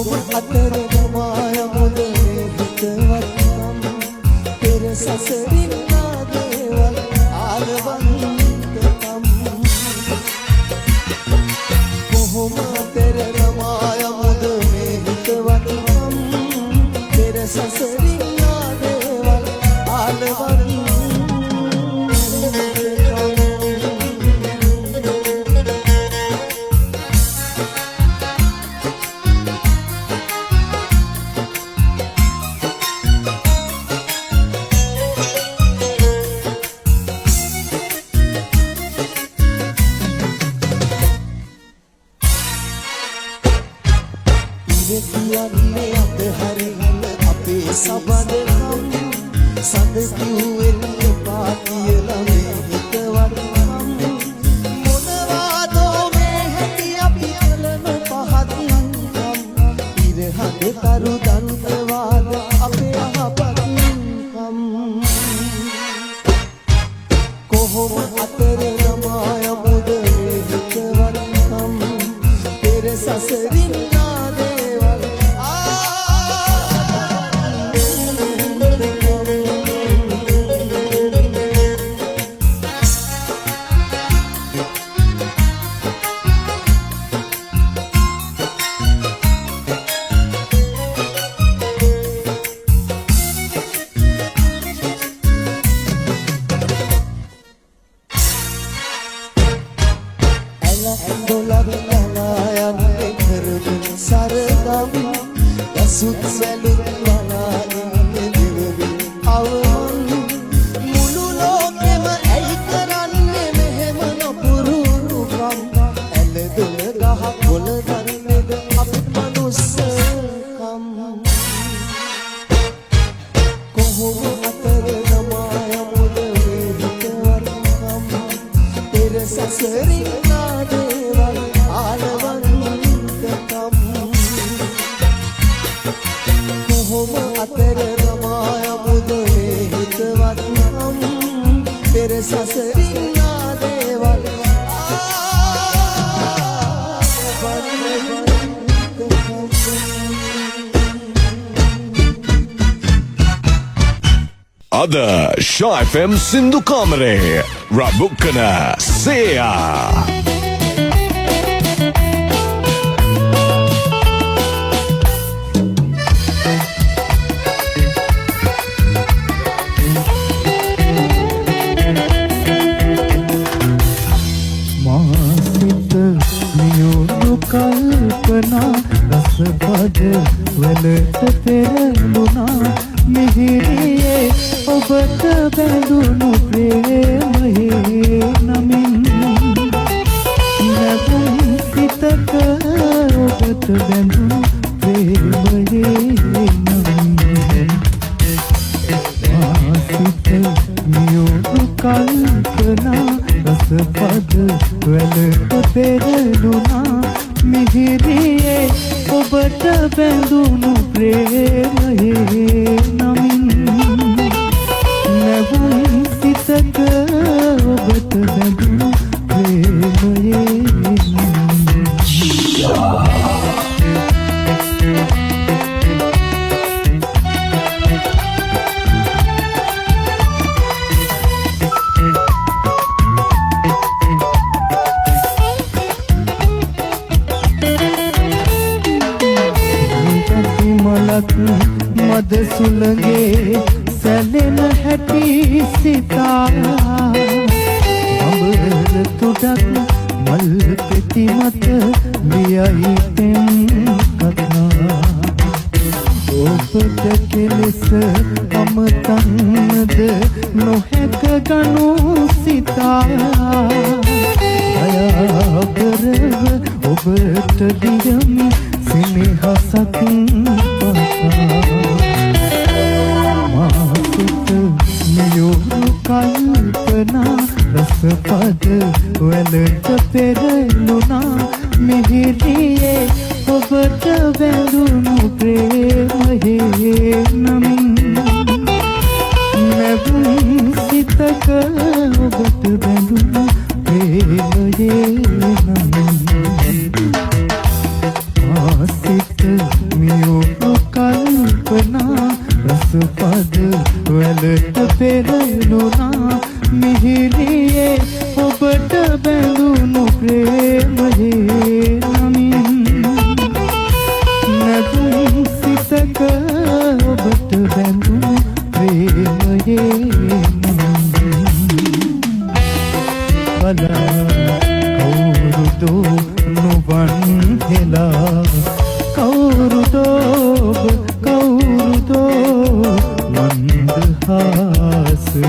අතර නමාය මුද හිතවත්කම් පෙර සසරින් නාදේවල් ආලවන්තකම් කොහොම අතර නමාය මුද හිතවත්කම් පෙර සසරින් නාදේවල් ආලවන්තකම් කියන්නේ අත හරින්න අපේ සබඳකම් සඳ කිව්වෙන් එපා කියලා මේ හිතවත්කම් මොනවාදෝ මේ හැටි අපි කලන පහත්කම් ඉරහද තරු දන්තවාද අපේ අහපත්කම් කොහොම අතර නමාය මුද මේ හිතවත්කම් පෙර සසරින් සුත් සැලුත් වලා ඉන්නේ දිවි අවමන් මුළු ලෝකෙම ඇයි කරන්නේ මෙහෙම නපුරුකම් ඇලදොල ගහ කොළ දන්නේද අපිට මනුස්සකම් කොහොම අතර නමාය මුද හිතවත්කම් පෙර සසරින් නාදේවල් ආලවන්තකම් කොහොම අතර නමාය මුද හිතවත්කම් පෙර සසරින් නාදේවල් අද ෂා FM සින්දු කාමරේ රබුකන සේයා කල්පනා රසබද වලට පෙරළුණා මිහිරියේ ඔබට බැඳුණු ප්‍රේමයේ නමින් නැවුම් සිතක ඔබට බැඳුණු ප්‍රේමයේ නමින් ආසිත නියුණු කල්පනා රසබද වලට පෙරළුණා මිහිරියේ ඔබට බැඳුණු ප්‍රේමයේ නමින් නැවුම් සිතක ඔබට බැඳුණු ප්‍රේමයේ නමින් මද සුළගේ සැලෙන හැටි සිතා අඹර තුඩක් මල් පෙති මත ලියයි පෙම් කතා ඔබට කෙලෙස අමතන්නද නොහැක ගනු සිතා දයාකරව ඔබට දියමි සෙනෙහසක් මාසිත නියුණු කල්පනා රසපද වලට පෙරළුණා මිහිරියේ ඔබට බැඳුණු ප්‍රේමයේ නමින් නැවුම් සිතක ඔබට බැඳුණු ප්‍රේමයේ නමින් ආසිත රසපද වලට පෙරළුණා මිහිරියේ ඔබට බැඳුණු ප්‍රේමයේ නමින් නැතුම් සිතක ඔබට බැඳුණු ප්‍රේමයේ නමින් බලා කවුරුදෝ නුවන් හෙලා කවුරුදෝ මන්දහාසයෙන්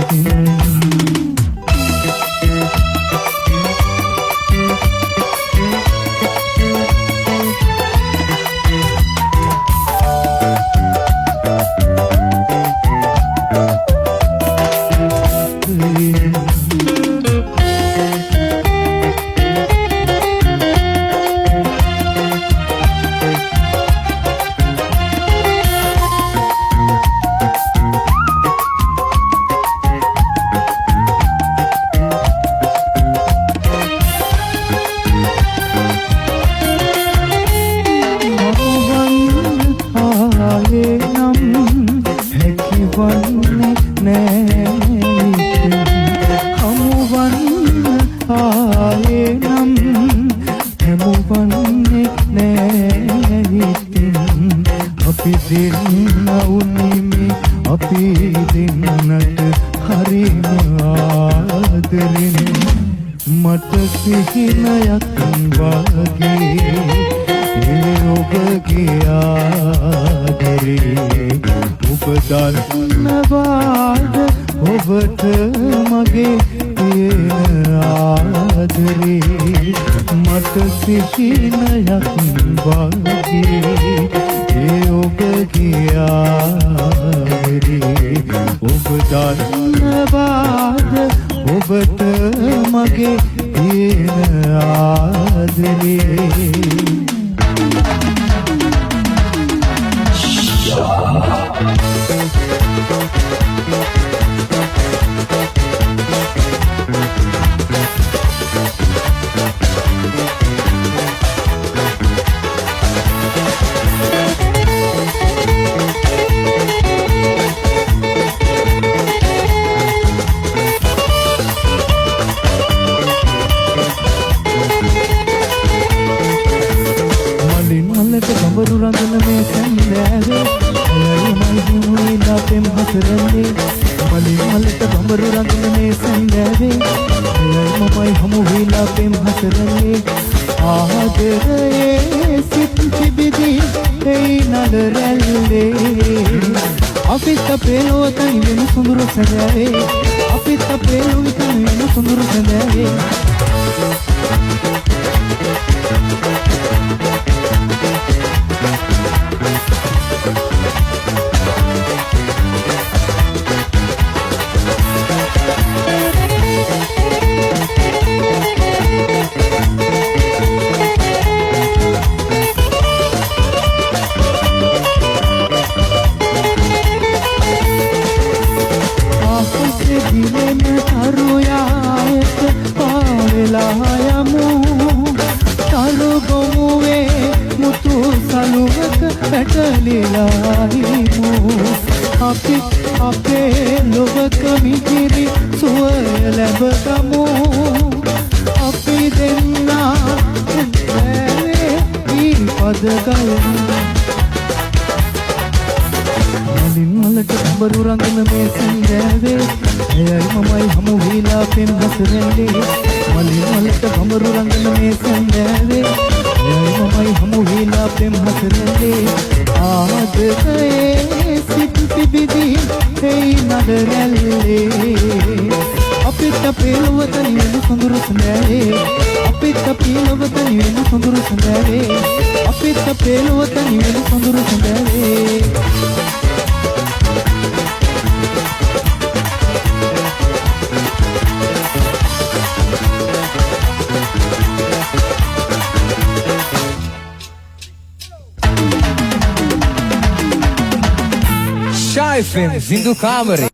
FM Zindu Kamare.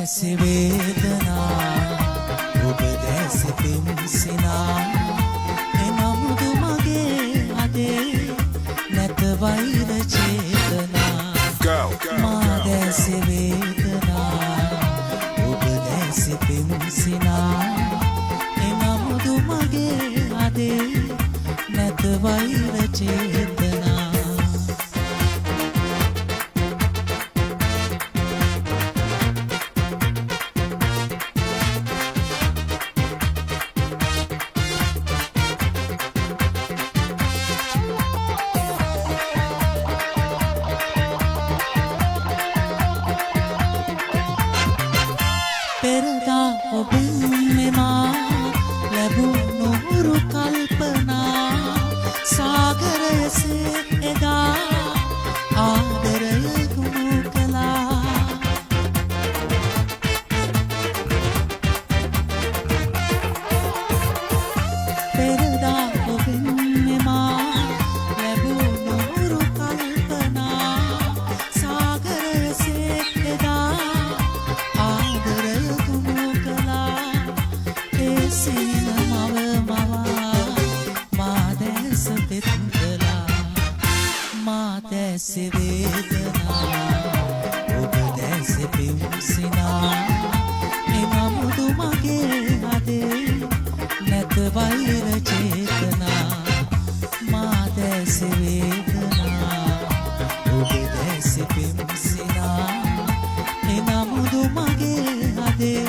දැසි වේදනා ඔබ දැසි පිම්සිනා එනමුදු මගේ අදේ නැත වෛර චේතනා මා දැසි වේදනා ඔබ දැසි පිම්සිනා එනමුදු මගේ අදේ නැත වෛර චේතනා පෙරදා ඔබෙන් මෙමා ලැබුණු හුරු කල්පනා සාගරයසේ එදා ආදරය ගුණු කළා පෙරදා ඔබෙන් මෙමා ලැබුණු හුරු කල්පනා සාගරයසේ එදා ආදරය ගුණු කළා ඒ සීන මව මවා මා දැස පෙත්කලා මා දැසි වේදනා ඔබ දැසි පිම්සිනා එනමුදු මගේ අදේ නැත වෛර චේතනා මා දැසි වේදනා ඔබ දැසි පිම්සිනා එනමුදු මගේ අදේ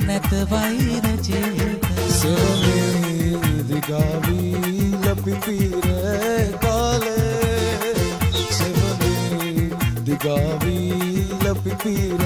නැත වෛර චේතනා සෙවනේ දිගාවී ලපිපිර කාලේ සෙවනේ දිගාවී ලපිපිර